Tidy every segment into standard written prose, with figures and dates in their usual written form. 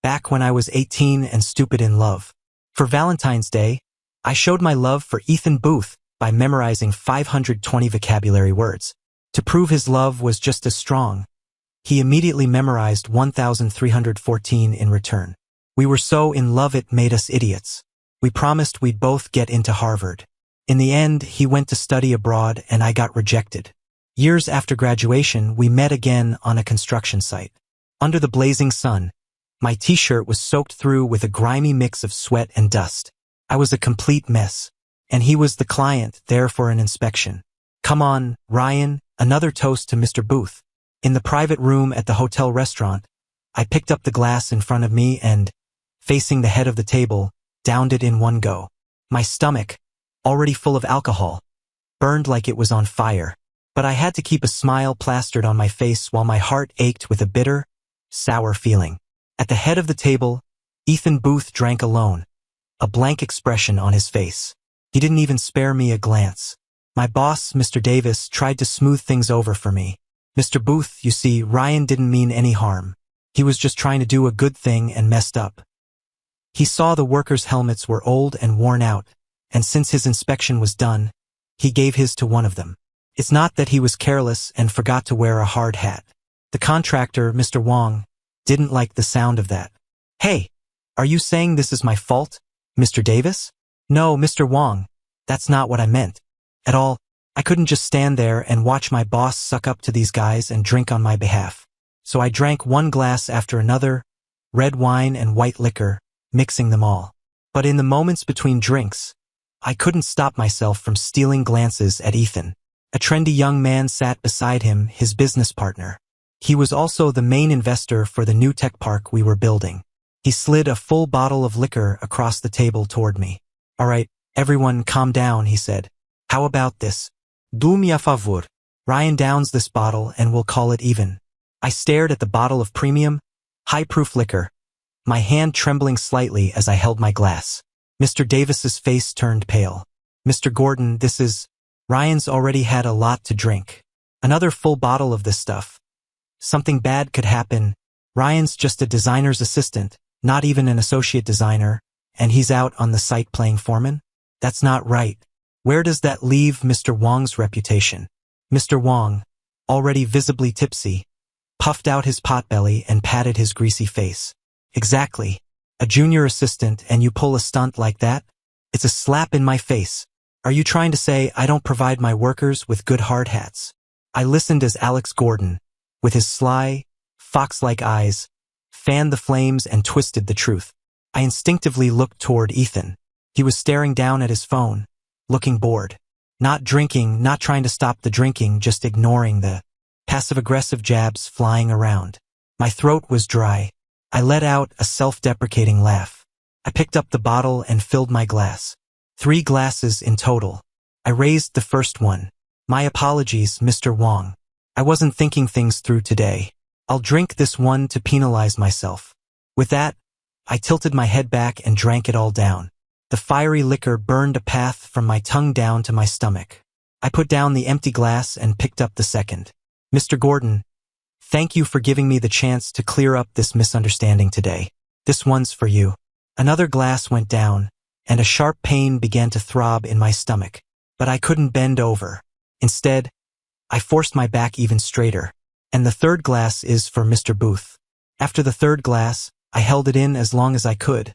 back when I was 18 and stupid in love. For Valentine's Day, I showed my love for Ethan Booth by memorizing 520 vocabulary words. To prove his love was just as strong, he immediately memorized 1,314 in return. We were so in love it made us idiots. We promised we'd both get into Harvard. In the end, he went to study abroad and I got rejected. Years after graduation, we met again on a construction site. Under the blazing sun, my t-shirt was soaked through with a grimy mix of sweat and dust. I was a complete mess. And he was the client, there for an inspection. Come on, Ryan, another toast to Mr. Booth. In the private room at the hotel restaurant, I picked up the glass in front of me and, facing the head of the table, downed it in one go. My stomach, already full of alcohol, burned like it was on fire. But I had to keep a smile plastered on my face while my heart ached with a bitter, sour feeling. At the head of the table, Ethan Booth drank alone, a blank expression on his face. He didn't even spare me a glance. My boss, Mr. Davis, tried to smooth things over for me. Mr. Booth, you see, Ryan didn't mean any harm. He was just trying to do a good thing and messed up. He saw the workers' helmets were old and worn out, and since his inspection was done, he gave his to one of them. It's not that he was careless and forgot to wear a hard hat. The contractor, Mr. Wong, didn't like the sound of that. Hey, are you saying this is my fault, Mr. Davis? No, Mr. Wong, that's not what I meant. At all, I couldn't just stand there and watch my boss suck up to these guys and drink on my behalf. So I drank one glass after another, red wine and white liquor, mixing them all. But in the moments between drinks, I couldn't stop myself from stealing glances at Ethan. A trendy young man sat beside him, his business partner. He was also the main investor for the new tech park we were building. He slid a full bottle of liquor across the table toward me. All right, everyone calm down, he said. How about this? Do-me a favor. Ryan downs this bottle and we'll call it even. I stared at the bottle of premium, high-proof liquor, my hand trembling slightly as I held my glass. Mr. Davis's face turned pale. Mr. Gordon, this is... Ryan's already had a lot to drink. Another full bottle of this stuff. Something bad could happen. Ryan's just a designer's assistant, not even an associate designer, and he's out on the site playing foreman? That's not right. Where does that leave Mr. Wong's reputation? Mr. Wong, already visibly tipsy, puffed out his potbelly and patted his greasy face. Exactly. A junior assistant and you pull a stunt like that? It's a slap in my face. Are you trying to say I don't provide my workers with good hard hats? I listened as Alex Gordon, with his sly, fox-like eyes, fanned the flames and twisted the truth. I instinctively looked toward Ethan. He was staring down at his phone, looking bored. Not drinking, not trying to stop the drinking, just ignoring the passive-aggressive jabs flying around. My throat was dry. I let out a self-deprecating laugh. I picked up the bottle and filled my glass. 3 glasses in total. I raised the first one. My apologies, Mr. Wong. I wasn't thinking things through today. I'll drink this one to penalize myself. With that, I tilted my head back and drank it all down. The fiery liquor burned a path from my tongue down to my stomach. I put down the empty glass and picked up the second. Mr. Gordon, thank you for giving me the chance to clear up this misunderstanding today. This one's for you. Another glass went down, and a sharp pain began to throb in my stomach. But I couldn't bend over. Instead, I forced my back even straighter. And the third glass is for Mr. Booth. After the third glass, I held it in as long as I could,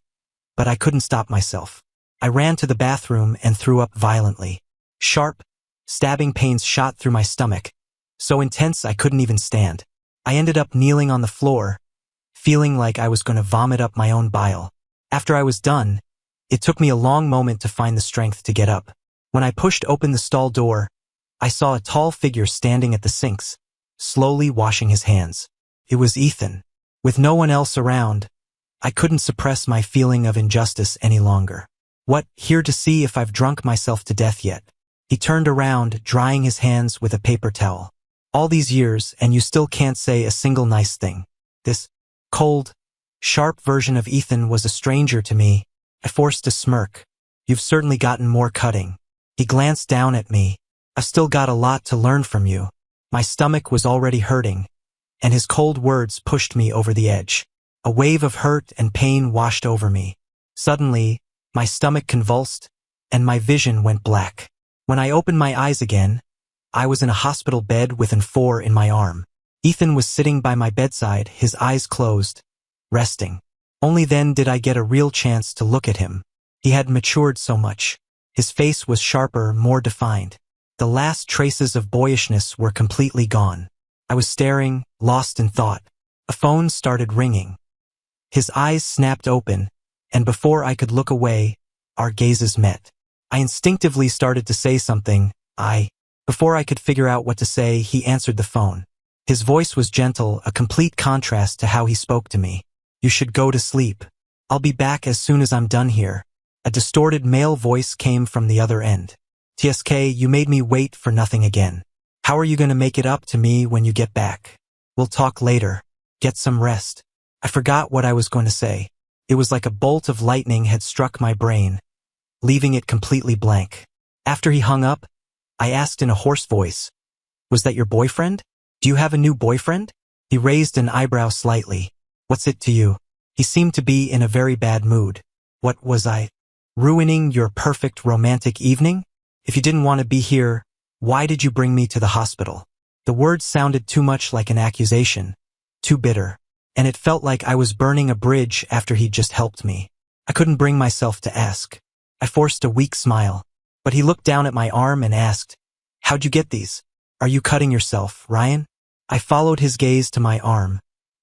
but I couldn't stop myself. I ran to the bathroom and threw up violently. Sharp, stabbing pains shot through my stomach, so intense I couldn't even stand. I ended up kneeling on the floor, feeling like I was going to vomit up my own bile. After I was done, it took me a long moment to find the strength to get up. When I pushed open the stall door, I saw a tall figure standing at the sinks, slowly washing his hands. It was Ethan. With no one else around, I couldn't suppress my feeling of injustice any longer. What, here to see if I've drunk myself to death yet? He turned around, drying his hands with a paper towel. All these years, and you still can't say a single nice thing. This cold, sharp version of Ethan was a stranger to me. I forced a smirk. You've certainly gotten more cutting. He glanced down at me. I've still got a lot to learn from you. My stomach was already hurting, and his cold words pushed me over the edge. A wave of hurt and pain washed over me. Suddenly, my stomach convulsed, and my vision went black. When I opened my eyes again, I was in a hospital bed with an 4 in my arm. Ethan was sitting by my bedside, his eyes closed, resting. Only then did I get a real chance to look at him. He had matured so much. His face was sharper, more defined. The last traces of boyishness were completely gone. I was staring, lost in thought. A phone started ringing. His eyes snapped open, and before I could look away, our gazes met. I instinctively started to say something. Before I could figure out what to say, he answered the phone. His voice was gentle, a complete contrast to how he spoke to me. You should go to sleep. I'll be back as soon as I'm done here. A distorted male voice came from the other end. TSK, you made me wait for nothing again. How are you going to make it up to me when you get back? We'll talk later. Get some rest. I forgot what I was going to say. It was like a bolt of lightning had struck my brain, leaving it completely blank. After he hung up, I asked in a hoarse voice, was that your boyfriend? Do you have a new boyfriend? He raised an eyebrow slightly. What's it to you? He seemed to be in a very bad mood. What was I? Ruining your perfect romantic evening? If you didn't want to be here, why did you bring me to the hospital? The words sounded too much like an accusation, too bitter, and it felt like I was burning a bridge after he'd just helped me. I couldn't bring myself to ask. I forced a weak smile, but he looked down at my arm and asked, how'd you get these? Are you cutting yourself, Ryan? I followed his gaze to my arm,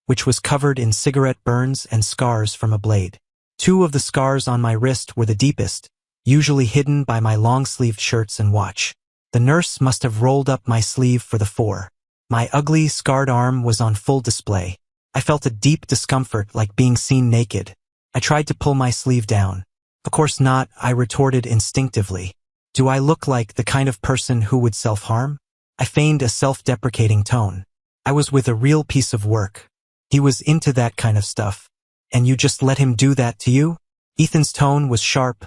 which was covered in cigarette burns and scars from a blade. 2 of the scars on my wrist were the deepest, usually hidden by my long-sleeved shirts and watch. The nurse must have rolled up my sleeve for the 4. My ugly, scarred arm was on full display. I felt a deep discomfort, like being seen naked. I tried to pull my sleeve down. Of course not, I retorted instinctively. Do I look like the kind of person who would self-harm? I feigned a self-deprecating tone. I was with a real piece of work. He was into that kind of stuff. And you just let him do that to you? Ethan's tone was sharp,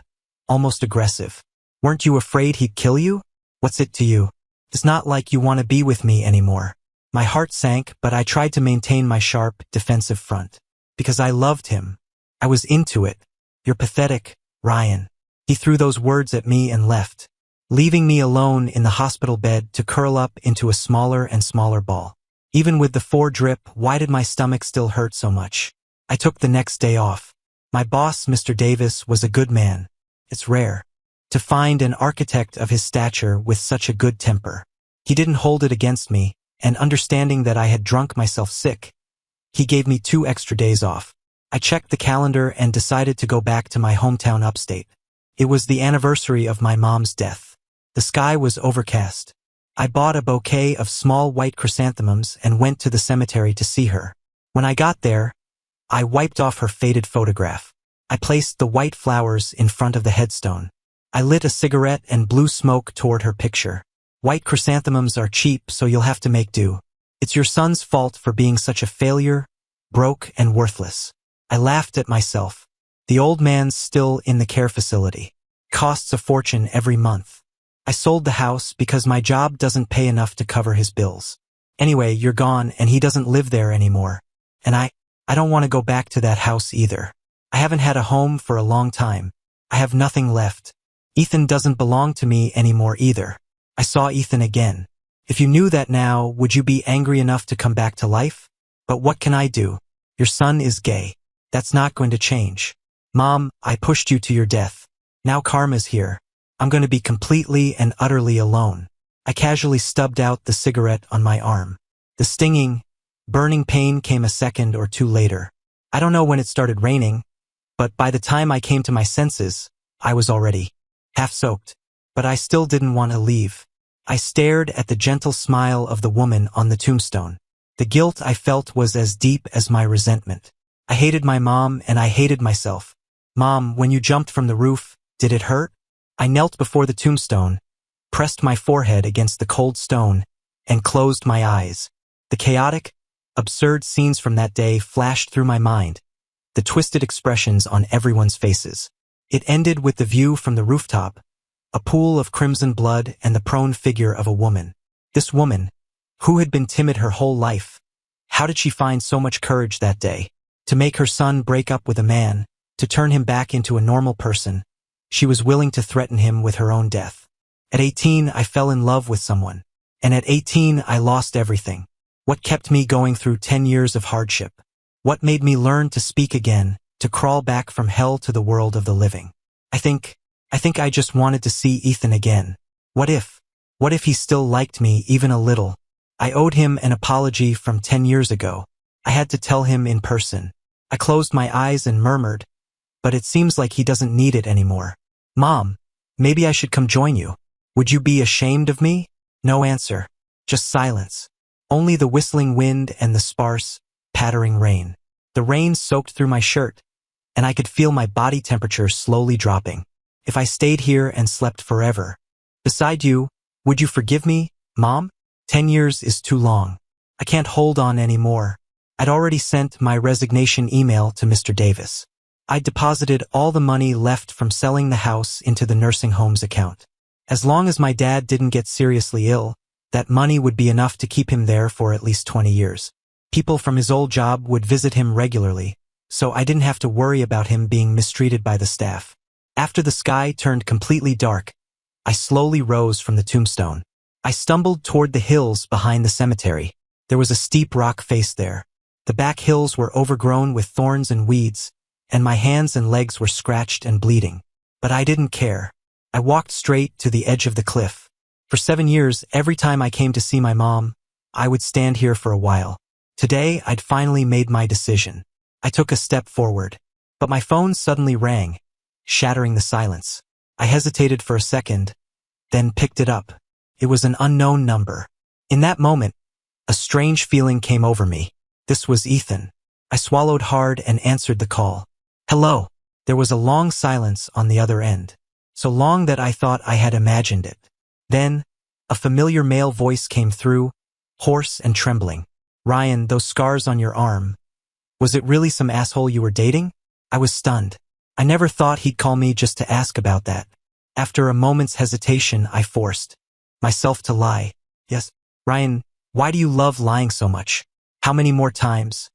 almost aggressive. Weren't you afraid he'd kill you? What's it to you? It's not like you want to be with me anymore. My heart sank, but I tried to maintain my sharp, defensive front. Because I loved him. I was into it. You're pathetic, Ryan. He threw those words at me and left, leaving me alone in the hospital bed to curl up into a smaller and smaller ball. Even with the 4 drip, why did my stomach still hurt so much? I took the next day off. My boss, Mr. Davis, was a good man. It's rare to find an architect of his stature with such a good temper. He didn't hold it against me, and understanding that I had drunk myself sick, he gave me 2 extra days off. I checked the calendar and decided to go back to my hometown upstate. It was the anniversary of my mom's death. The sky was overcast. I bought a bouquet of small white chrysanthemums and went to the cemetery to see her. When I got there, I wiped off her faded photograph. I placed the white flowers in front of the headstone. I lit a cigarette and blew smoke toward her picture. White chrysanthemums are cheap, so you'll have to make do. It's your son's fault for being such a failure, broke and worthless. I laughed at myself. The old man's still in the care facility. Costs a fortune every month. I sold the house because my job doesn't pay enough to cover his bills. Anyway, you're gone and he doesn't live there anymore. And I don't want to go back to that house either. I haven't had a home for a long time. I have nothing left. Ethan doesn't belong to me anymore either. I saw Ethan again. If you knew that now, would you be angry enough to come back to life? But what can I do? Your son is gay. That's not going to change. Mom, I pushed you to your death. Now karma's here. I'm going to be completely and utterly alone. I casually stubbed out the cigarette on my arm. The stinging, burning pain came a second or 2 later. I don't know when it started raining, but by the time I came to my senses, I was already half-soaked. But I still didn't want to leave. I stared at the gentle smile of the woman on the tombstone. The guilt I felt was as deep as my resentment. I hated my mom and I hated myself. Mom, when you jumped from the roof, did it hurt? I knelt before the tombstone, pressed my forehead against the cold stone, and closed my eyes. The chaotic, absurd scenes from that day flashed through my mind, the twisted expressions on everyone's faces. It ended with the view from the rooftop, a pool of crimson blood and the prone figure of a woman. This woman, who had been timid her whole life, how did she find so much courage that day To make her son break up with a man, to turn him back into a normal person, she was willing to threaten him with her own death. At 18, I fell in love with someone. And at 18, I lost everything. What kept me going through 10 years of hardship? What made me learn to speak again, to crawl back from hell to the world of the living? I think I just wanted to see Ethan again. What if he still liked me even a little? I owed him an apology from 10 years ago. I had to tell him in person. I closed my eyes and murmured, but it seems like he doesn't need it anymore. Mom, maybe I should come join you. Would you be ashamed of me? No answer. Just silence. Only the whistling wind and the sparse, pattering rain. The rain soaked through my shirt, and I could feel my body temperature slowly dropping. If I stayed here and slept forever beside you, would you forgive me, Mom? 10 years is too long. I can't hold on anymore. I'd already sent my resignation email to Mr. Davis. I'd deposited all the money left from selling the house into the nursing home's account. As long as my dad didn't get seriously ill, that money would be enough to keep him there for at least 20 years. People from his old job would visit him regularly, so I didn't have to worry about him being mistreated by the staff. After the sky turned completely dark, I slowly rose from the tombstone. I stumbled toward the hills behind the cemetery. There was a steep rock face there. The back hills were overgrown with thorns and weeds, and my hands and legs were scratched and bleeding. But I didn't care. I walked straight to the edge of the cliff. For 7 years, every time I came to see my mom, I would stand here for a while. Today, I'd finally made my decision. I took a step forward, but my phone suddenly rang, shattering the silence. I hesitated for a second, then picked it up. It was an unknown number. In that moment, a strange feeling came over me. This was Ethan. I swallowed hard and answered the call. Hello. There was a long silence on the other end, so long that I thought I had imagined it. Then, a familiar male voice came through, hoarse and trembling. Ryan, those scars on your arm. Was it really some asshole you were dating? I was stunned. I never thought he'd call me just to ask about that. After a moment's hesitation, I forced myself to lie. Yes, Ryan, why do you love lying so much? How many more times?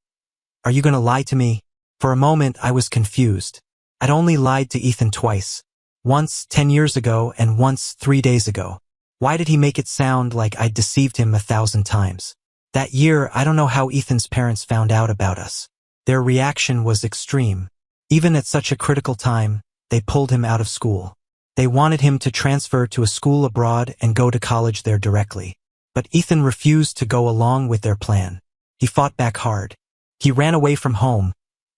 Are you gonna lie to me? For a moment, I was confused. I'd only lied to Ethan twice. Once 10 years ago and once 3 days ago. Why did he make it sound like I'd deceived him 1,000 times? That year, I don't know how Ethan's parents found out about us. Their reaction was extreme. Even at such a critical time, they pulled him out of school. They wanted him to transfer to a school abroad and go to college there directly. But Ethan refused to go along with their plan. He fought back hard. He ran away from home,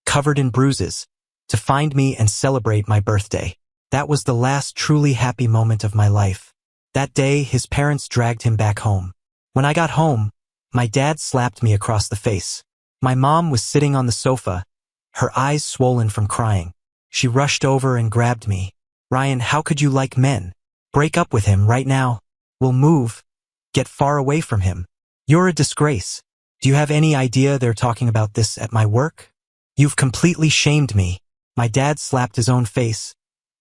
covered in bruises, to find me and celebrate my birthday. That was the last truly happy moment of my life. That day, his parents dragged him back home. When I got home, my dad slapped me across the face. My mom was sitting on the sofa, her eyes swollen from crying. She rushed over and grabbed me. Ryan, how could you like men? Break up with him right now. We'll move. Get far away from him. You're a disgrace. Do you have any idea they're talking about this at my work? You've completely shamed me. My dad slapped his own face.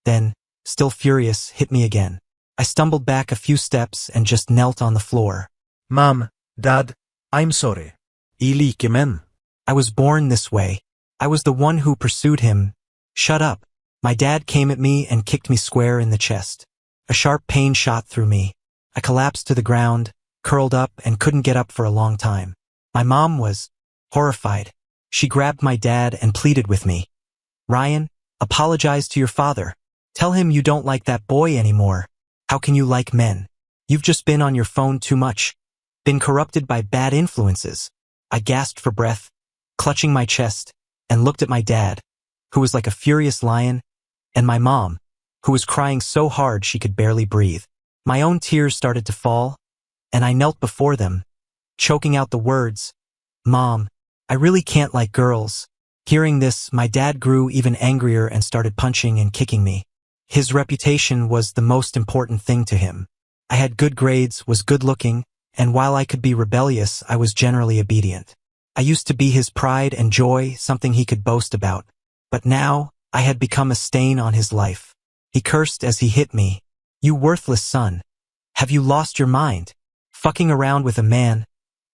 Then, still furious, hit me again. I stumbled back a few steps and just knelt on the floor. Mom, Dad, I'm sorry. I like men. I was born this way. I was the one who pursued him. Shut up. My dad came at me and kicked me square in the chest. A sharp pain shot through me. I collapsed to the ground, curled up, and couldn't get up for a long time. My mom was horrified. She grabbed my dad and pleaded with me. Ryan, apologize to your father. Tell him you don't like that boy anymore. How can you like men? You've just been on your phone too much. Been corrupted by bad influences. I gasped for breath, clutching my chest, and looked at my dad, who was like a furious lion, and my mom, who was crying so hard she could barely breathe. My own tears started to fall, and I knelt before them, choking out the words, Mom, I really can't like girls. Hearing this, my dad grew even angrier and started punching and kicking me. His reputation was the most important thing to him. I had good grades, was good looking, and while I could be rebellious, I was generally obedient. I used to be his pride and joy, something he could boast about. But now, I had become a stain on his life. He cursed as he hit me. You worthless son. Have you lost your mind? Fucking around with a man?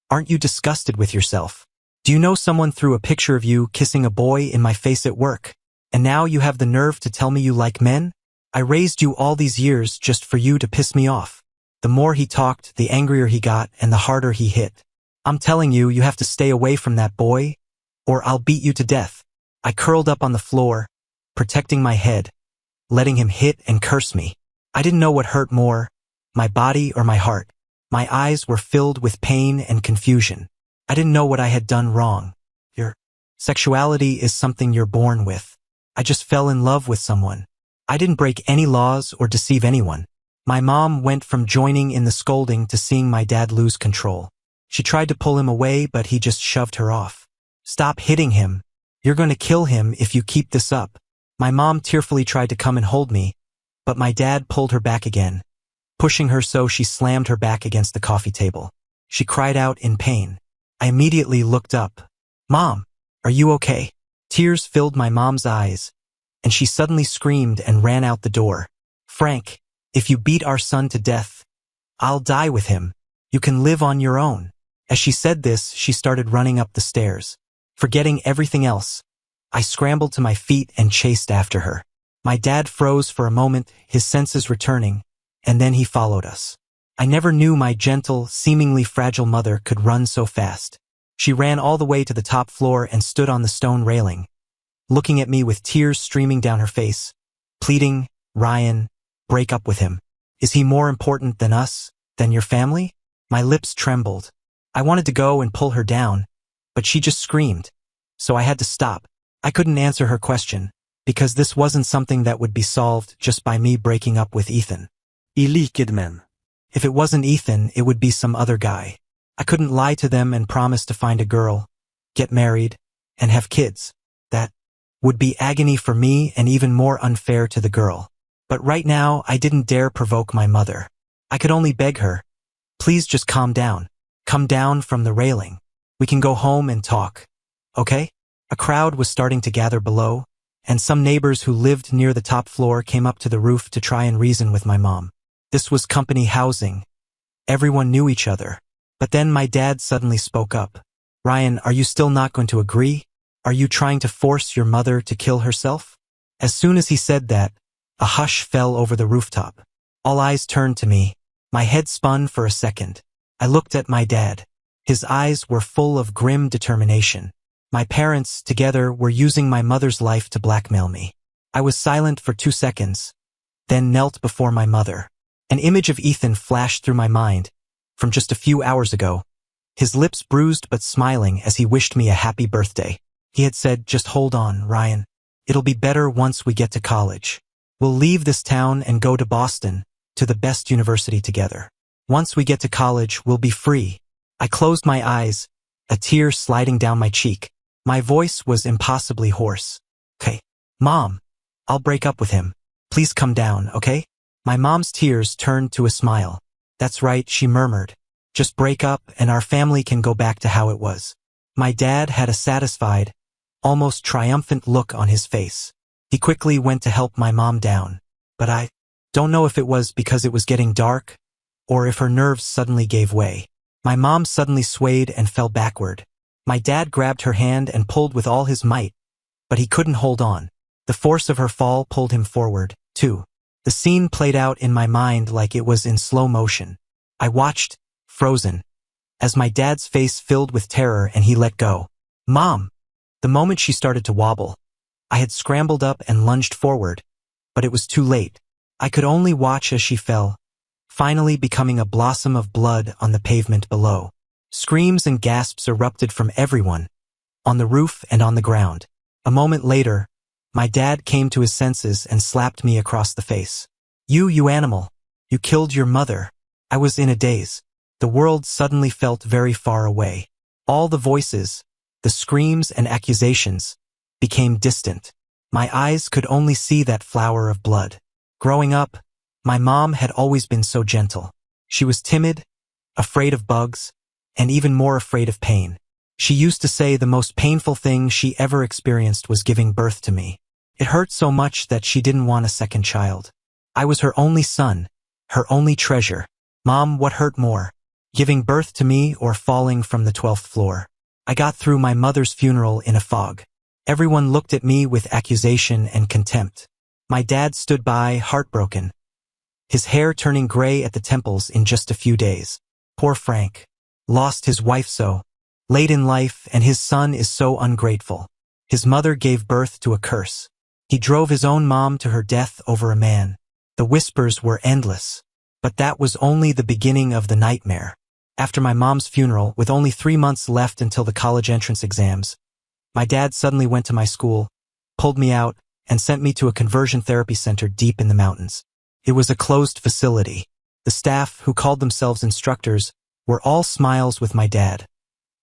Aren't you disgusted with yourself? Do you know someone threw a picture of you kissing a boy in my face at work? And now you have the nerve to tell me you like men? I raised you all these years just for you to piss me off. The more he talked, the angrier he got and the harder he hit. I'm telling you, you have to stay away from that boy, or I'll beat you to death. I curled up on the floor, protecting my head, letting him hit and curse me. I didn't know what hurt more, my body or my heart. My eyes were filled with pain and confusion. I didn't know what I had done wrong. Your sexuality is something you're born with. I just fell in love with someone. I didn't break any laws or deceive anyone. My mom went from joining in the scolding to seeing my dad lose control. She tried to pull him away, but he just shoved her off. Stop hitting him. You're going to kill him if you keep this up. My mom tearfully tried to come and hold me, but my dad pulled her back again, pushing her so she slammed her back against the coffee table. She cried out in pain. I immediately looked up. Mom, are you okay? Tears filled my mom's eyes, and she suddenly screamed and ran out the door. Frank, if you beat our son to death, I'll die with him. You can live on your own. As she said this, she started running up the stairs. Forgetting everything else, I scrambled to my feet and chased after her. My dad froze for a moment, his senses returning, and then he followed us. I never knew my gentle, seemingly fragile mother could run so fast. She ran all the way to the top floor and stood on the stone railing, looking at me with tears streaming down her face, pleading, Ryan, break up with him. Is he more important than us, than your family? My lips trembled. I wanted to go and pull her down, but she just screamed, so I had to stop. I couldn't answer her question, because this wasn't something that would be solved just by me breaking up with Ethan. I liked men. If it wasn't Ethan, it would be some other guy. I couldn't lie to them and promise to find a girl, get married, and have kids. That would be agony for me and even more unfair to the girl. But right now, I didn't dare provoke my mother. I could only beg her, please just calm down. Come down from the railing. We can go home and talk. Okay? A crowd was starting to gather below, and some neighbors who lived near the top floor came up to the roof to try and reason with my mom. This was company housing. Everyone knew each other. But then my dad suddenly spoke up. Ryan, are you still not going to agree? Are you trying to force your mother to kill herself? As soon as he said that, a hush fell over the rooftop. All eyes turned to me. My head spun for a second. I looked at my dad. His eyes were full of grim determination. My parents, together, were using my mother's life to blackmail me. I was silent for 2 seconds, then knelt before my mother. An image of Ethan flashed through my mind, from just a few hours ago. His lips bruised but smiling as he wished me a happy birthday. He had said, just hold on, Ryan. It'll be better once we get to college. We'll leave this town and go to Boston, to the best university together. Once we get to college, we'll be free. I closed my eyes, a tear sliding down my cheek. My voice was impossibly hoarse. Okay, Mom, I'll break up with him. Please come down, okay? My mom's tears turned to a smile. That's right, she murmured. Just break up and our family can go back to how it was. My dad had a satisfied, almost triumphant look on his face. He quickly went to help my mom down. But I don't know if it was because it was getting dark, or if her nerves suddenly gave way. My mom suddenly swayed and fell backward. My dad grabbed her hand and pulled with all his might, but he couldn't hold on. The force of her fall pulled him forward, too. The scene played out in my mind like it was in slow motion. I watched, frozen, as my dad's face filled with terror and he let go. Mom! The moment she started to wobble, I had scrambled up and lunged forward, but it was too late. I could only watch as she fell, finally becoming a blossom of blood on the pavement below. Screams and gasps erupted from everyone, on the roof and on the ground. A moment later, my dad came to his senses and slapped me across the face. You animal! You killed your mother! I was in a daze. The world suddenly felt very far away. All the voices, the screams and accusations, became distant. My eyes could only see that flower of blood. Growing up, my mom had always been so gentle. She was timid, afraid of bugs, and even more afraid of pain. She used to say the most painful thing she ever experienced was giving birth to me. It hurt so much that she didn't want a second child. I was her only son, her only treasure. Mom, what hurt more? Giving birth to me or falling from the 12th floor? I got through my mother's funeral in a fog. Everyone looked at me with accusation and contempt. My dad stood by, heartbroken, his hair turning gray at the temples in just a few days. Poor Frank. Lost his wife so late in life, and his son is so ungrateful. His mother gave birth to a curse. He drove his own mom to her death over a man. The whispers were endless. But that was only the beginning of the nightmare. After my mom's funeral, with only 3 months left until the college entrance exams, my dad suddenly went to my school, pulled me out, and sent me to a conversion therapy center deep in the mountains. It was a closed facility. The staff, who called themselves instructors, were all smiles with my dad,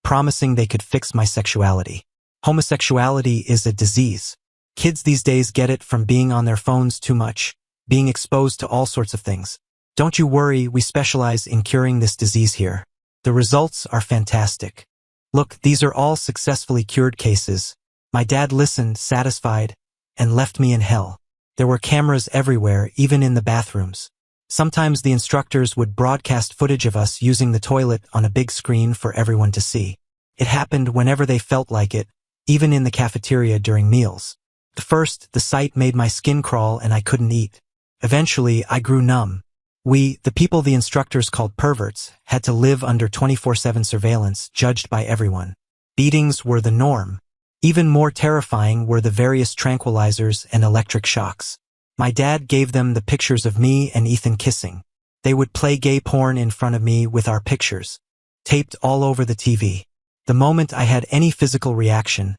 promising they could fix my sexuality. Homosexuality is a disease. Kids these days get it from being on their phones too much, being exposed to all sorts of things. Don't you worry, we specialize in curing this disease here. The results are fantastic. Look, these are all successfully cured cases. My dad listened, satisfied, and left me in hell. There were cameras everywhere, even in the bathrooms. Sometimes the instructors would broadcast footage of us using the toilet on a big screen for everyone to see. It happened whenever they felt like it, even in the cafeteria during meals. At first, the sight made my skin crawl and I couldn't eat. Eventually, I grew numb. We, the people the instructors called perverts, had to live under 24/7 surveillance, judged by everyone. Beatings were the norm. Even more terrifying were the various tranquilizers and electric shocks. My dad gave them the pictures of me and Ethan kissing. They would play gay porn in front of me with our pictures, taped all over the TV. The moment I had any physical reaction,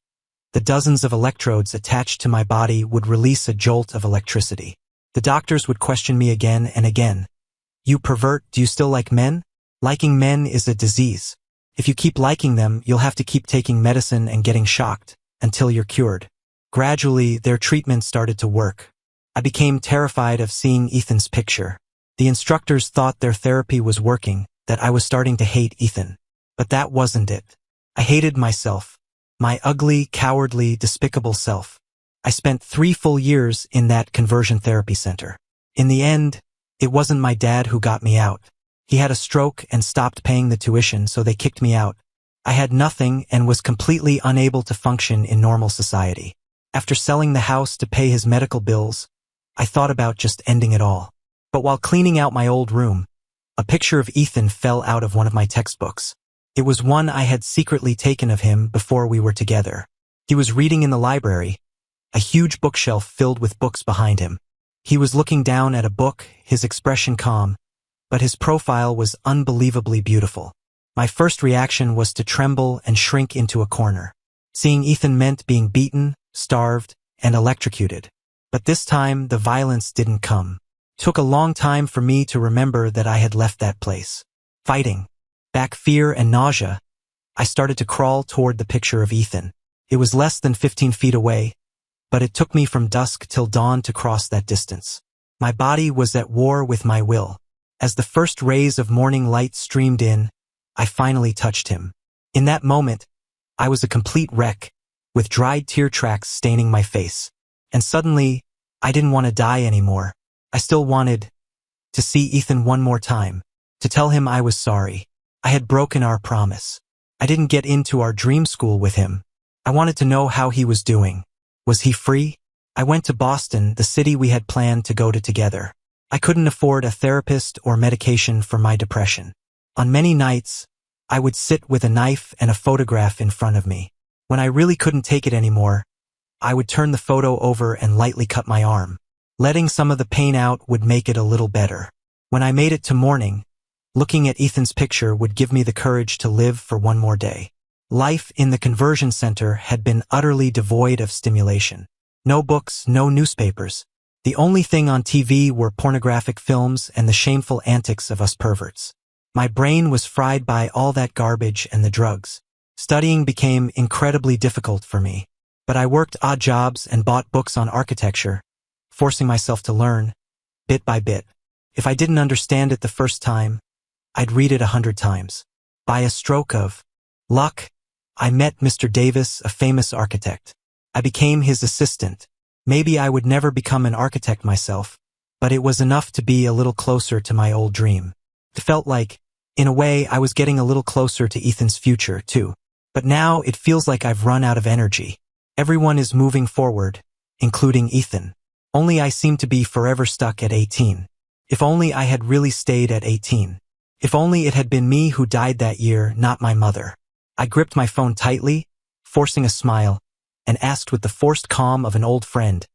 the dozens of electrodes attached to my body would release a jolt of electricity. The doctors would question me again and again. You pervert, do you still like men? Liking men is a disease. If you keep liking them, you'll have to keep taking medicine and getting shocked until you're cured. Gradually, their treatment started to work. I became terrified of seeing Ethan's picture. The instructors thought their therapy was working, that I was starting to hate Ethan. But that wasn't it. I hated myself. My ugly, cowardly, despicable self. I spent 3 full years in that conversion therapy center. In the end, it wasn't my dad who got me out. He had a stroke and stopped paying the tuition, so they kicked me out. I had nothing and was completely unable to function in normal society. After selling the house to pay his medical bills, I thought about just ending it all. But while cleaning out my old room, a picture of Ethan fell out of one of my textbooks. It was one I had secretly taken of him before we were together. He was reading in the library, a huge bookshelf filled with books behind him. He was looking down at a book, his expression calm, but his profile was unbelievably beautiful. My first reaction was to tremble and shrink into a corner. Seeing Ethan meant being beaten, starved, and electrocuted. But this time, the violence didn't come. It took a long time for me to remember that I had left that place. Fighting back fear and nausea, I started to crawl toward the picture of Ethan. It was less than 15 feet away, but it took me from dusk till dawn to cross that distance. My body was at war with my will. As the first rays of morning light streamed in, I finally touched him. In that moment, I was a complete wreck, with dried tear tracks staining my face. And suddenly, I didn't want to die anymore. I still wanted to see Ethan one more time, to tell him I was sorry. I had broken our promise. I didn't get into our dream school with him. I wanted to know how he was doing. Was he free? I went to Boston, the city we had planned to go to together. I couldn't afford a therapist or medication for my depression. On many nights, I would sit with a knife and a photograph in front of me. When I really couldn't take it anymore, I would turn the photo over and lightly cut my arm. Letting some of the pain out would make it a little better. When I made it to morning, looking at Ethan's picture would give me the courage to live for one more day. Life in the conversion center had been utterly devoid of stimulation. No books, no newspapers. The only thing on TV were pornographic films and the shameful antics of us perverts. My brain was fried by all that garbage and the drugs. Studying became incredibly difficult for me. But I worked odd jobs and bought books on architecture, forcing myself to learn, bit by bit. If I didn't understand it the first time, I'd read it 100 times. By a stroke of luck, I met Mr. Davis, a famous architect. I became his assistant. Maybe I would never become an architect myself, but it was enough to be a little closer to my old dream. It felt like, in a way, I was getting a little closer to Ethan's future, too. But now it feels like I've run out of energy. Everyone is moving forward, including Ethan. Only I seem to be forever stuck at 18. If only I had really stayed at 18. If only it had been me who died that year, not my mother. I gripped my phone tightly, forcing a smile, and asked with the forced calm of an old friend,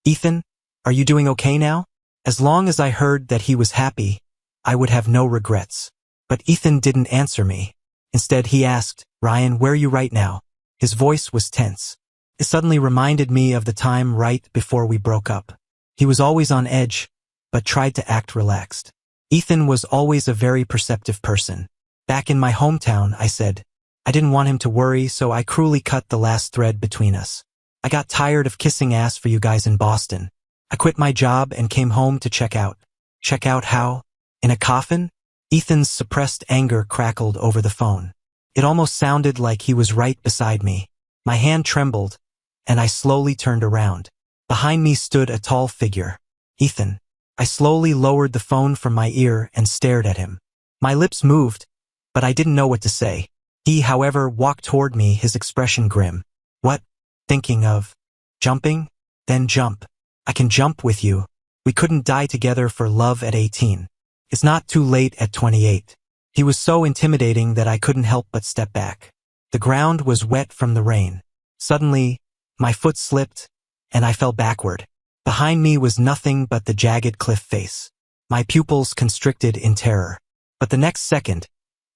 "Ethan, are you doing okay now?" As long as I heard that he was happy, I would have no regrets. But Ethan didn't answer me. Instead, he asked, "Ryan, where are you right now?" His voice was tense. It suddenly reminded me of the time right before we broke up. He was always on edge, but tried to act relaxed. Ethan was always a very perceptive person. "Back in my hometown," I said. I didn't want him to worry, so I cruelly cut the last thread between us. "I got tired of kissing ass for you guys in Boston. I quit my job and came home to check out." "Check out how? In a coffin?" Ethan's suppressed anger crackled over the phone. It almost sounded like he was right beside me. My hand trembled, and I slowly turned around. Behind me stood a tall figure. "Ethan." I slowly lowered the phone from my ear and stared at him. My lips moved, but I didn't know what to say. He, however, walked toward me, his expression grim. "What? Thinking of jumping? Then jump. I can jump with you. We couldn't die together for love at 18. It's not too late at 28. He was so intimidating that I couldn't help but step back. The ground was wet from the rain. Suddenly, my foot slipped, and I fell backward. Behind me was nothing but the jagged cliff face. My pupils constricted in terror. But the next second,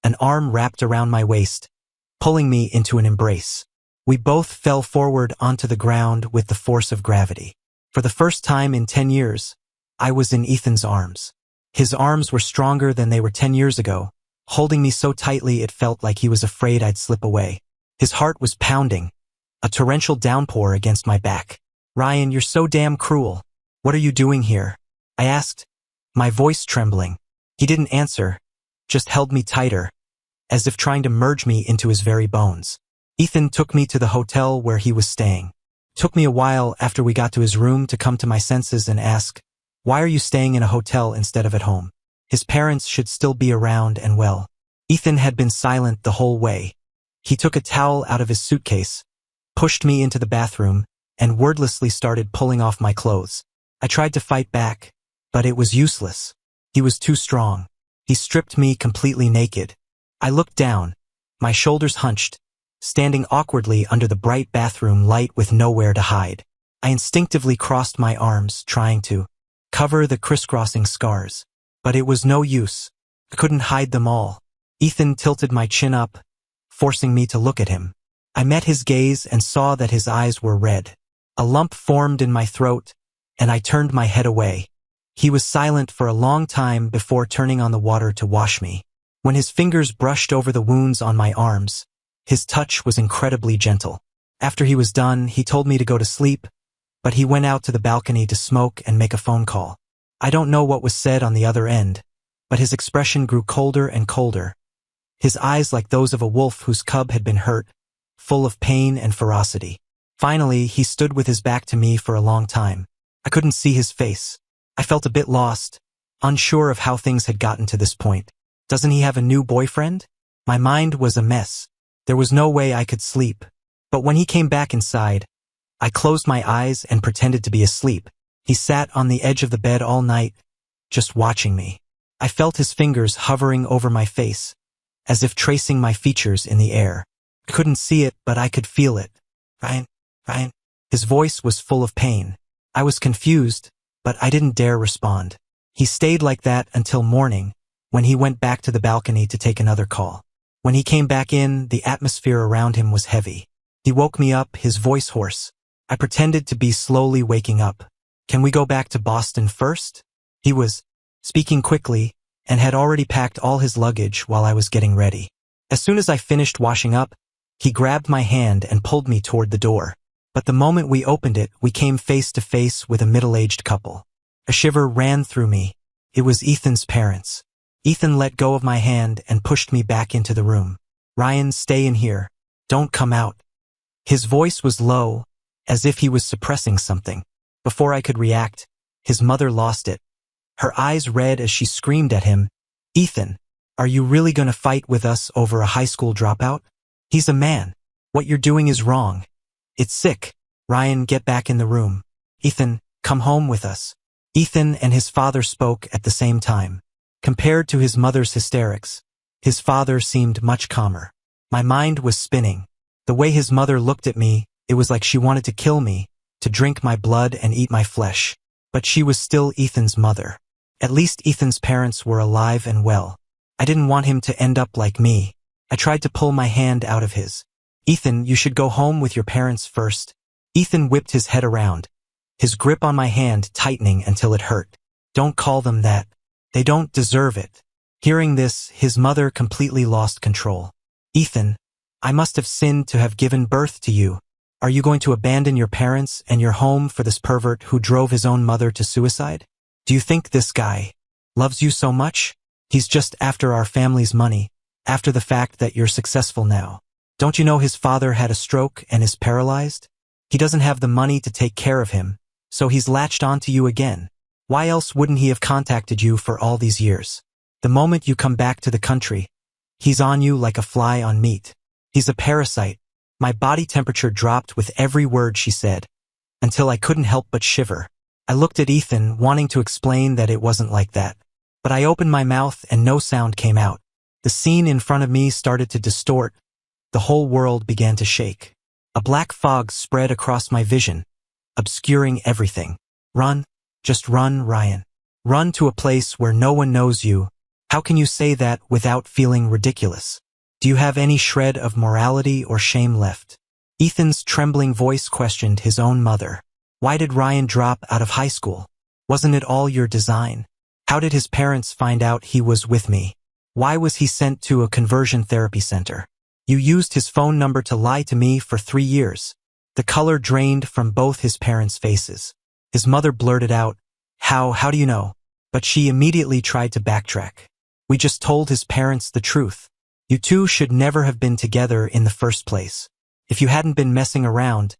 an arm wrapped around my waist, pulling me into an embrace. We both fell forward onto the ground with the force of gravity. For the first time in 10 years, I was in Ethan's arms. His arms were stronger than they were 10 years ago, holding me so tightly it felt like he was afraid I'd slip away. His heart was pounding, a torrential downpour against my back. "Ryan, you're so damn cruel. What are you doing here?" I asked, my voice trembling. He didn't answer, just held me tighter, as if trying to merge me into his very bones. Ethan took me to the hotel where he was staying. It took me a while after we got to his room to come to my senses and ask, "Why are you staying in a hotel instead of at home? His parents should still be around and well." Ethan had been silent the whole way. He took a towel out of his suitcase, pushed me into the bathroom, and wordlessly started pulling off my clothes. I tried to fight back, but it was useless. He was too strong. He stripped me completely naked. I looked down, my shoulders hunched, standing awkwardly under the bright bathroom light with nowhere to hide. I instinctively crossed my arms, trying to cover the crisscrossing scars. But it was no use. I couldn't hide them all. Ethan tilted my chin up, forcing me to look at him. I met his gaze and saw that his eyes were red. A lump formed in my throat, and I turned my head away. He was silent for a long time before turning on the water to wash me. When his fingers brushed over the wounds on my arms, his touch was incredibly gentle. After he was done, he told me to go to sleep, but he went out to the balcony to smoke and make a phone call. I don't know what was said on the other end, but his expression grew colder and colder. His eyes like those of a wolf whose cub had been hurt, full of pain and ferocity. Finally, he stood with his back to me for a long time. I couldn't see his face. I felt a bit lost, unsure of how things had gotten to this point. Doesn't he have a new boyfriend? My mind was a mess. There was no way I could sleep. But when he came back inside, I closed my eyes and pretended to be asleep. He sat on the edge of the bed all night, just watching me. I felt his fingers hovering over my face, as if tracing my features in the air. I couldn't see it, but I could feel it. "Ryan, Ryan." His voice was full of pain. I was confused, but I didn't dare respond. He stayed like that until morning, when he went back to the balcony to take another call. When he came back in, the atmosphere around him was heavy. He woke me up, his voice hoarse. I pretended to be slowly waking up. "Can we go back to Boston first?" He was speaking quickly and had already packed all his luggage while I was getting ready. As soon as I finished washing up, he grabbed my hand and pulled me toward the door. But the moment we opened it, we came face to face with a middle-aged couple. A shiver ran through me. It was Ethan's parents. Ethan let go of my hand and pushed me back into the room. "Ryan, stay in here. Don't come out." His voice was low, as if he was suppressing something. Before I could react, his mother lost it. Her eyes red as she screamed at him, "Ethan, are you really going to fight with us over a high school dropout?" He's a man. What you're doing is wrong. It's sick. Ryan, get back in the room. Ethan, come home with us. Ethan and his father spoke at the same time. Compared to his mother's hysterics, his father seemed much calmer. My mind was spinning. The way his mother looked at me, it was like she wanted to kill me, to drink my blood and eat my flesh. But she was still Ethan's mother. At least Ethan's parents were alive and well. I didn't want him to end up like me. I tried to pull my hand out of his. Ethan, you should go home with your parents first. Ethan whipped his head around, his grip on my hand tightening until it hurt. Don't call them that. They don't deserve it. Hearing this, his mother completely lost control. Ethan, I must have sinned to have given birth to you. Are you going to abandon your parents and your home for this pervert who drove his own mother to suicide? Do you think this guy loves you so much? He's just after our family's money, after the fact that you're successful now. Don't you know his father had a stroke and is paralyzed? He doesn't have the money to take care of him, so he's latched onto you again. Why else wouldn't he have contacted you for all these years? The moment you come back to the country, he's on you like a fly on meat. He's a parasite. My body temperature dropped with every word she said, until I couldn't help but shiver. I looked at Ethan, wanting to explain that it wasn't like that. But I opened my mouth and no sound came out. The scene in front of me started to distort. The whole world began to shake. A black fog spread across my vision, obscuring everything. Run. Just run, Ryan. Run to a place where no one knows you. How can you say that without feeling ridiculous? Do you have any shred of morality or shame left? Ethan's trembling voice questioned his own mother. Why did Ryan drop out of high school? Wasn't it all your design? How did his parents find out he was with me? Why was he sent to a conversion therapy center? You used his phone number to lie to me for 3 years. The color drained from both his parents' faces. His mother blurted out, How do you know? But she immediately tried to backtrack. We just told his parents the truth. You two should never have been together in the first place. If you hadn't been messing around,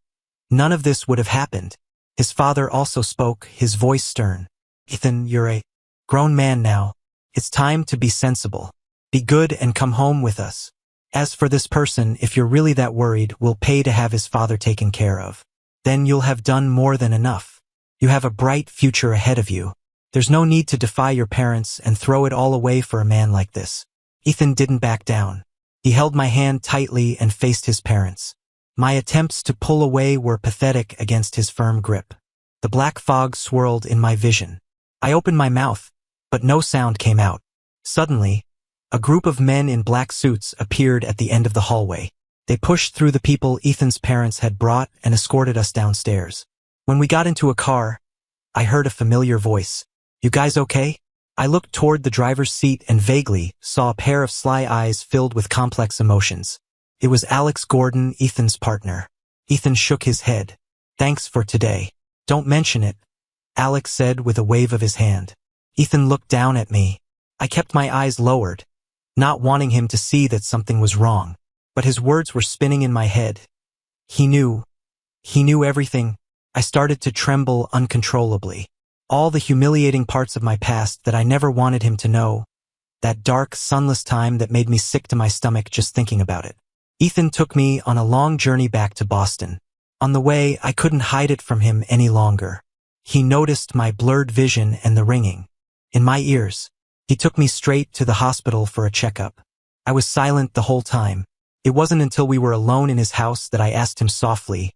none of this would have happened. His father also spoke, his voice stern. Ethan, you're a grown man now. It's time to be sensible. Be good and come home with us. As for this person, if you're really that worried, we'll pay to have his father taken care of. Then you'll have done more than enough. You have a bright future ahead of you. There's no need to defy your parents and throw it all away for a man like this. Ethan didn't back down. He held my hand tightly and faced his parents. My attempts to pull away were pathetic against his firm grip. The black fog swirled in my vision. I opened my mouth, but no sound came out. Suddenly, a group of men in black suits appeared at the end of the hallway. They pushed through the people Ethan's parents had brought and escorted us downstairs. When we got into a car, I heard a familiar voice. You guys okay? I looked toward the driver's seat and vaguely saw a pair of sly eyes filled with complex emotions. It was Alex Gordon, Ethan's partner. Ethan shook his head. Thanks for today. Don't mention it, Alex said with a wave of his hand. Ethan looked down at me. I kept my eyes lowered, not wanting him to see that something was wrong. But his words were spinning in my head. He knew everything. I started to tremble uncontrollably. All the humiliating parts of my past that I never wanted him to know. That dark, sunless time that made me sick to my stomach just thinking about it. Ethan took me on a long journey back to Boston. On the way, I couldn't hide it from him any longer. He noticed my blurred vision and the ringing in my ears. He took me straight to the hospital for a checkup. I was silent the whole time. It wasn't until we were alone in his house that I asked him softly,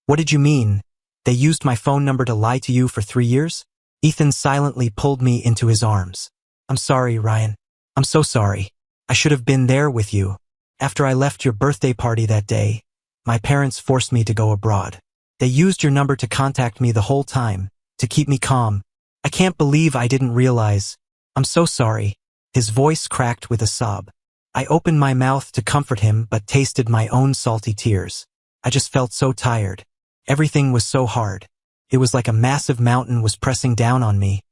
What did you mean? They used my phone number to lie to you for 3 years? Ethan silently pulled me into his arms. I'm sorry, Ryan. I'm so sorry. I should have been there with you. After I left your birthday party that day, my parents forced me to go abroad. They used your number to contact me the whole time, to keep me calm. I can't believe I didn't realize. I'm so sorry. His voice cracked with a sob. I opened my mouth to comfort him but tasted my own salty tears. I just felt so tired. Everything was so hard. It was like a massive mountain was pressing down on me,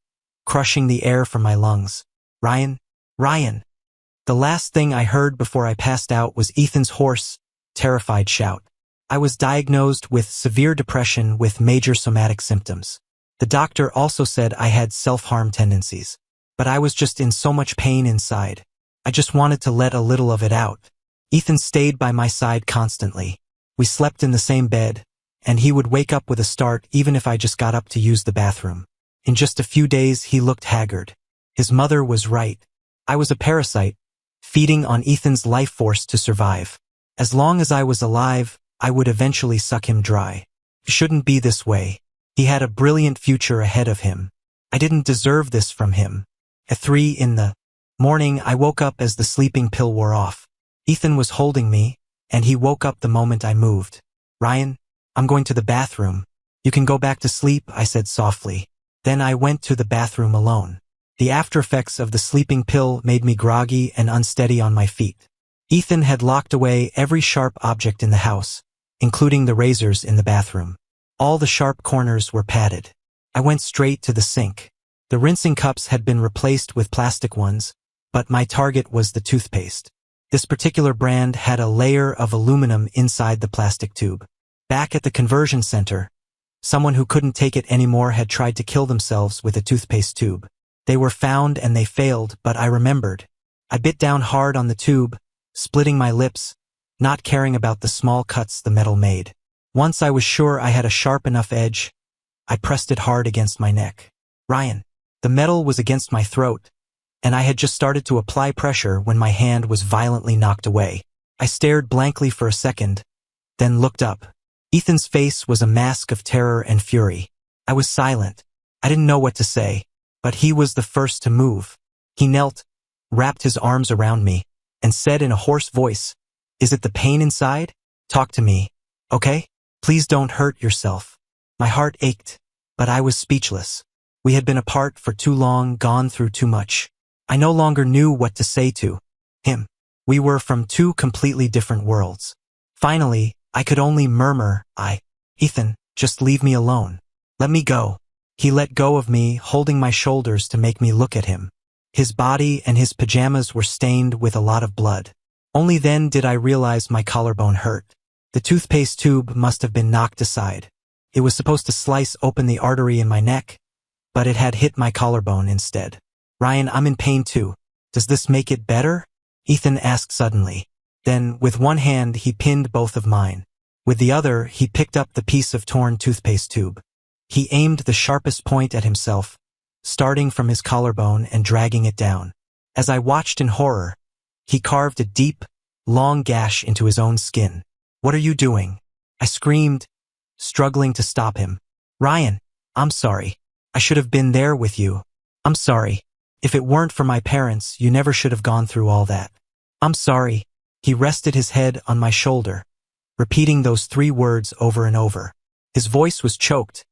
crushing the air from my lungs. Ryan. The last thing I heard before I passed out was Ethan's hoarse, terrified shout. I was diagnosed with severe depression with major somatic symptoms. The doctor also said I had self-harm tendencies. But I was just in so much pain inside. I just wanted to let a little of it out. Ethan stayed by my side constantly. We slept in the same bed, and he would wake up with a start even if I just got up to use the bathroom. In just a few days, he looked haggard. His mother was right. I was a parasite, feeding on Ethan's life force to survive. As long as I was alive, I would eventually suck him dry. It shouldn't be this way. He had a brilliant future ahead of him. I didn't deserve this from him. At 3 in the morning, I woke up as the sleeping pill wore off. Ethan was holding me, and he woke up the moment I moved. "Ryan, I'm going to the bathroom. You can go back to sleep," I said softly. Then I went to the bathroom alone. The aftereffects of the sleeping pill made me groggy and unsteady on my feet. Ethan had locked away every sharp object in the house, including the razors in the bathroom. All the sharp corners were padded. I went straight to the sink. The rinsing cups had been replaced with plastic ones, but my target was the toothpaste. This particular brand had a layer of aluminum inside the plastic tube. Back at the conversion center, someone who couldn't take it anymore had tried to kill themselves with a toothpaste tube. They were found and they failed, but I remembered. I bit down hard on the tube, splitting my lips, not caring about the small cuts the metal made. Once I was sure I had a sharp enough edge, I pressed it hard against my neck. "Ryan." The metal was against my throat, and I had just started to apply pressure when my hand was violently knocked away. I stared blankly for a second, then looked up. Ethan's face was a mask of terror and fury. I was silent. I didn't know what to say, but he was the first to move. He knelt, wrapped his arms around me, and said in a hoarse voice, "Is it the pain inside? Talk to me, okay? Please don't hurt yourself." My heart ached, but I was speechless. We had been apart for too long, gone through too much. I no longer knew what to say to him. We were from two completely different worlds. Finally, I could only murmur, "Ethan, just leave me alone. Let me go." He let go of me, holding my shoulders to make me look at him. His body and his pajamas were stained with a lot of blood. Only then did I realize my collarbone hurt. The toothpaste tube must have been knocked aside. It was supposed to slice open the artery in my neck, but it had hit my collarbone instead. "Ryan, I'm in pain too. Does this make it better?" Ethan asked suddenly. Then, with one hand, he pinned both of mine. With the other, he picked up the piece of torn toothpaste tube. He aimed the sharpest point at himself, starting from his collarbone and dragging it down. As I watched in horror, he carved a deep, long gash into his own skin. "What are you doing?" I screamed, struggling to stop him. "Ryan, I'm sorry. I should have been there with you. I'm sorry. If it weren't for my parents, you never should have gone through all that. I'm sorry." He rested his head on my shoulder, repeating those 3 words over and over. His voice was choked,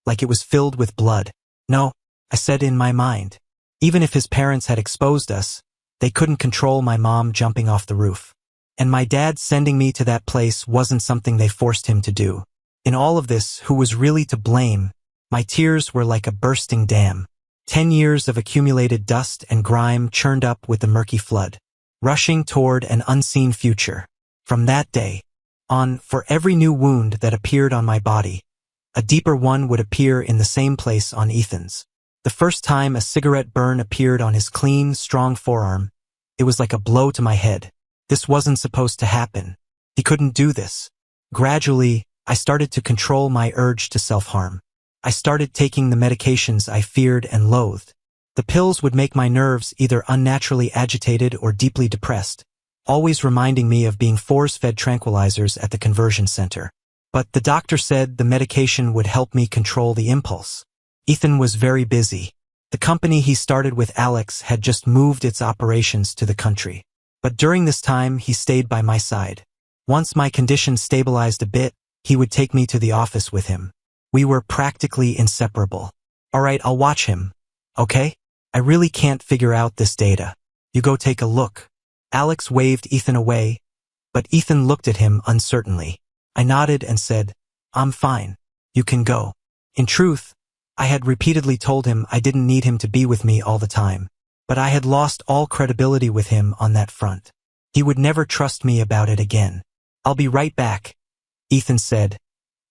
like it was filled with blood. "No," I said in my mind. Even if his parents had exposed us, they couldn't control my mom jumping off the roof. And my dad sending me to that place wasn't something they forced him to do. In all of this, who was really to blame? My tears were like a bursting dam. 10 years of accumulated dust and grime churned up with the murky flood, rushing toward an unseen future. From that day on, for every new wound that appeared on my body, a deeper one would appear in the same place on Ethan's. The first time a cigarette burn appeared on his clean, strong forearm, it was like a blow to my head. This wasn't supposed to happen. He couldn't do this. Gradually, I started to control my urge to self-harm. I started taking the medications I feared and loathed. The pills would make my nerves either unnaturally agitated or deeply depressed, always reminding me of being force-fed tranquilizers at the conversion center. But the doctor said the medication would help me control the impulse. Ethan was very busy. The company he started with Alex had just moved its operations to the country. But during this time, he stayed by my side. Once my condition stabilized a bit, he would take me to the office with him. We were practically inseparable. "All right, I'll watch him. Okay? I really can't figure out this data. You go take a look." Alex waved Ethan away, but Ethan looked at him uncertainly. I nodded and said, "I'm fine. You can go." In truth, I had repeatedly told him I didn't need him to be with me all the time, but I had lost all credibility with him on that front. He would never trust me about it again. "I'll be right back," Ethan said,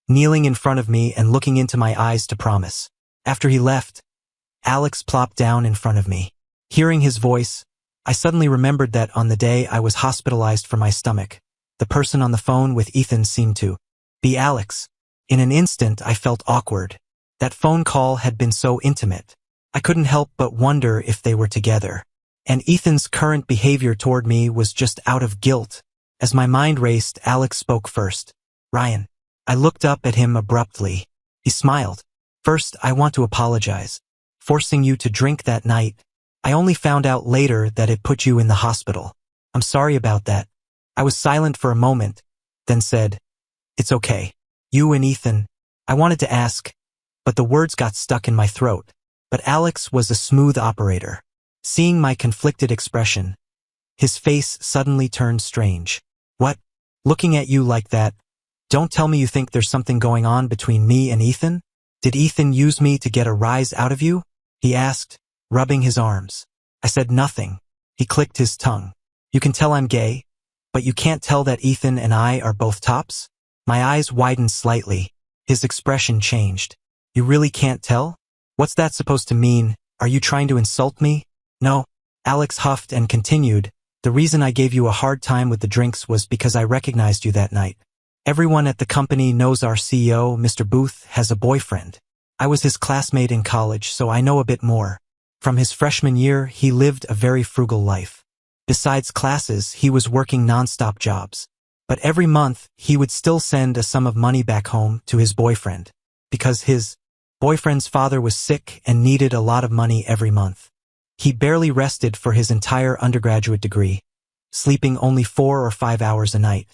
kneeling in front of me and looking into my eyes to promise. After he left, Alex plopped down in front of me. Hearing his voice, I suddenly remembered that on the day I was hospitalized for my stomach, the person on the phone with Ethan seemed to be Alex. In an instant, I felt awkward. That phone call had been so intimate. I couldn't help but wonder if they were together. And Ethan's current behavior toward me was just out of guilt. As my mind raced, Alex spoke first. Ryan. I looked up at him abruptly. He smiled. First, I want to apologize. Forcing you to drink that night. I only found out later that it put you in the hospital. I'm sorry about that. I was silent for a moment, then said, It's okay. You and Ethan. I wanted to ask, but the words got stuck in my throat. But Alex was a smooth operator. Seeing my conflicted expression, his face suddenly turned strange. What? Looking at you like that? Don't tell me you think there's something going on between me and Ethan? Did Ethan use me to get a rise out of you? He asked, rubbing his arms. I said nothing. He clicked his tongue. You can tell I'm gay, but you can't tell that Ethan and I are both tops? My eyes widened slightly. His expression changed. You really can't tell? What's that supposed to mean? Are you trying to insult me? No. Alex huffed and continued. The reason I gave you a hard time with the drinks was because I recognized you that night. Everyone at the company knows our CEO, Mr. Booth, has a boyfriend. I was his classmate in college, so I know a bit more. From his freshman year, he lived a very frugal life. Besides classes, he was working non-stop jobs. But every month, he would still send a sum of money back home to his boyfriend, because his boyfriend's father was sick and needed a lot of money every month. He barely rested for his entire undergraduate degree, sleeping only 4 or 5 hours a night.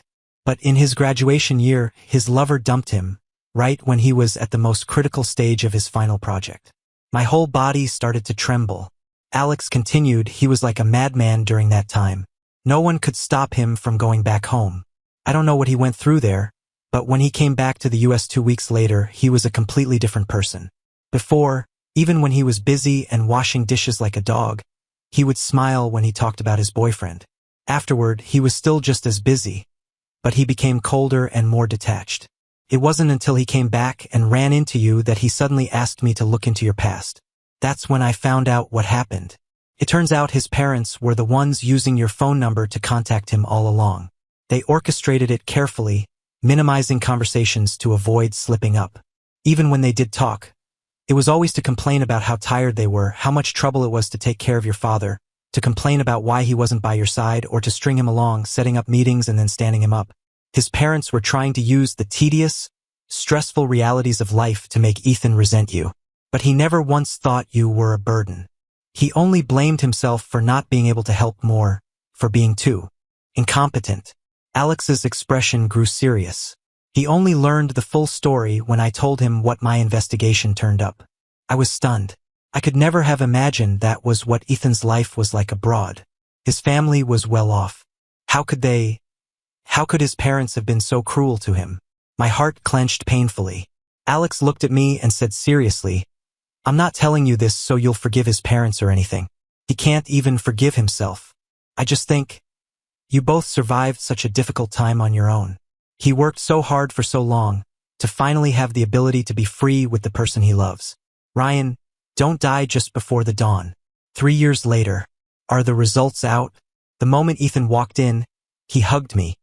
But in his graduation year, his lover dumped him, right when he was at the most critical stage of his final project. My whole body started to tremble. Alex continued, he was like a madman during that time. No one could stop him from going back home. I don't know what he went through there, but when he came back to the US 2 weeks later, he was a completely different person. Before, even when he was busy and washing dishes like a dog, he would smile when he talked about his boyfriend. Afterward, he was still just as busy, but he became colder and more detached. It wasn't until he came back and ran into you that he suddenly asked me to look into your past. That's when I found out what happened. It turns out his parents were the ones using your phone number to contact him all along. They orchestrated it carefully, minimizing conversations to avoid slipping up. Even when they did talk, it was always to complain about how tired they were, how much trouble it was to take care of your father, to complain about why he wasn't by your side, or to string him along, setting up meetings and then standing him up. His parents were trying to use the tedious, stressful realities of life to make Ethan resent you. But he never once thought you were a burden. He only blamed himself for not being able to help more, for being too incompetent. Alex's expression grew serious. He only learned the full story when I told him what my investigation turned up. I was stunned. I could never have imagined that was what Ethan's life was like abroad. His family was well off. How could his parents have been so cruel to him? My heart clenched painfully. Alex looked at me and said seriously, I'm not telling you this so you'll forgive his parents or anything. He can't even forgive himself. I just think, you both survived such a difficult time on your own. He worked so hard for so long, to finally have the ability to be free with the person he loves. Ryan, don't die just before the dawn. 3 years later. Are the results out? The moment Ethan walked in, he hugged me,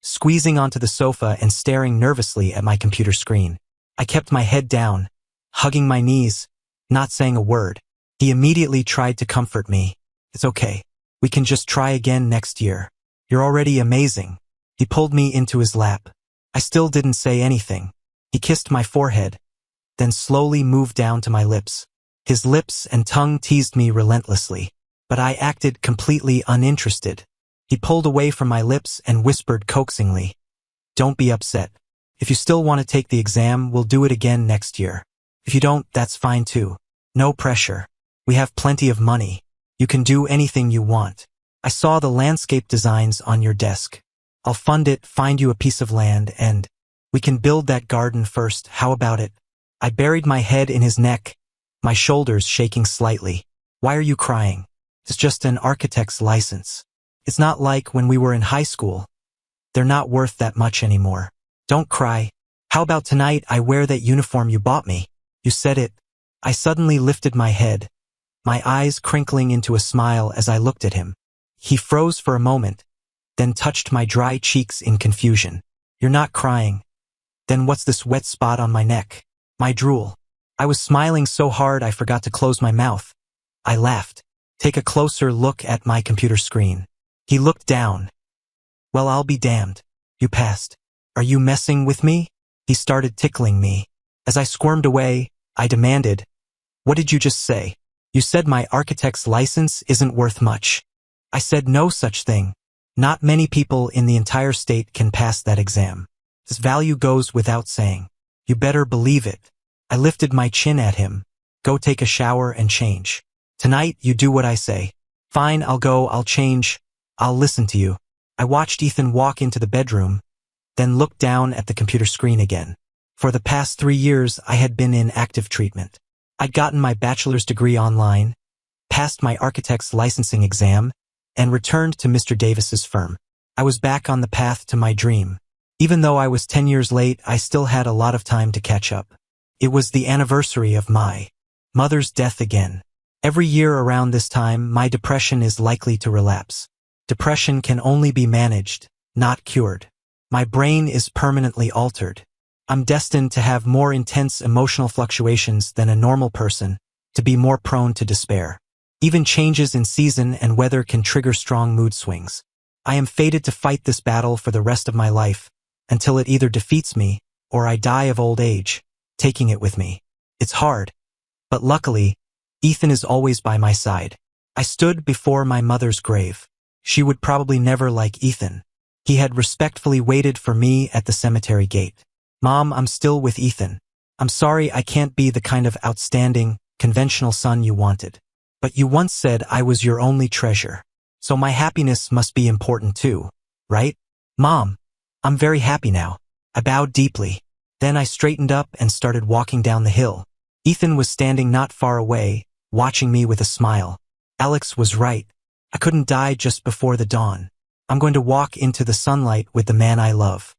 squeezing onto the sofa and staring nervously at my computer screen. I kept my head down, hugging my knees, not saying a word. He immediately tried to comfort me. It's okay. We can just try again next year. You're already amazing. He pulled me into his lap. I still didn't say anything. He kissed my forehead, then slowly moved down to my lips. His lips and tongue teased me relentlessly, but I acted completely uninterested. He pulled away from my lips and whispered coaxingly, Don't be upset. If you still want to take the exam, we'll do it again next year. If you don't, that's fine too. No pressure. We have plenty of money. You can do anything you want. I saw the landscape designs on your desk. I'll fund it, find you a piece of land, and we can build that garden first. How about it? I buried my head in his neck, my shoulders shaking slightly. Why are you crying? It's just an architect's license. It's not like when we were in high school. They're not worth that much anymore. Don't cry. How about tonight I wear that uniform you bought me? You said it. I suddenly lifted my head, my eyes crinkling into a smile as I looked at him. He froze for a moment, then touched my dry cheeks in confusion. You're not crying. Then what's this wet spot on my neck? My drool. I was smiling so hard I forgot to close my mouth. I laughed. Take a closer look at my computer screen. He looked down. Well, I'll be damned. You passed. Are you messing with me? He started tickling me. As I squirmed away, I demanded, what did you just say? You said my architect's license isn't worth much. I said no such thing. Not many people in the entire state can pass that exam. This value goes without saying. You better believe it. I lifted my chin at him. Go take a shower and change. Tonight, you do what I say. Fine, I'll go, I'll change. I'll listen to you. I watched Ethan walk into the bedroom, then looked down at the computer screen again. For the past 3 years, I had been in active treatment. I'd gotten my bachelor's degree online, passed my architect's licensing exam, and returned to Mr. Davis's firm. I was back on the path to my dream. Even though I was 10 years late, I still had a lot of time to catch up. It was the anniversary of my mother's death again. Every year around this time, my depression is likely to relapse. Depression can only be managed, not cured. My brain is permanently altered. I'm destined to have more intense emotional fluctuations than a normal person, to be more prone to despair. Even changes in season and weather can trigger strong mood swings. I am fated to fight this battle for the rest of my life, until it either defeats me, or I die of old age, taking it with me. It's hard. But luckily, Ethan is always by my side. I stood before my mother's grave. She would probably never like Ethan. He had respectfully waited for me at the cemetery gate. Mom, I'm still with Ethan. I'm sorry I can't be the kind of outstanding, conventional son you wanted. But you once said I was your only treasure. So my happiness must be important too, right? Mom, I'm very happy now. I bowed deeply. Then I straightened up and started walking down the hill. Ethan was standing not far away, watching me with a smile. Alex was right. I couldn't die just before the dawn. I'm going to walk into the sunlight with the man I love.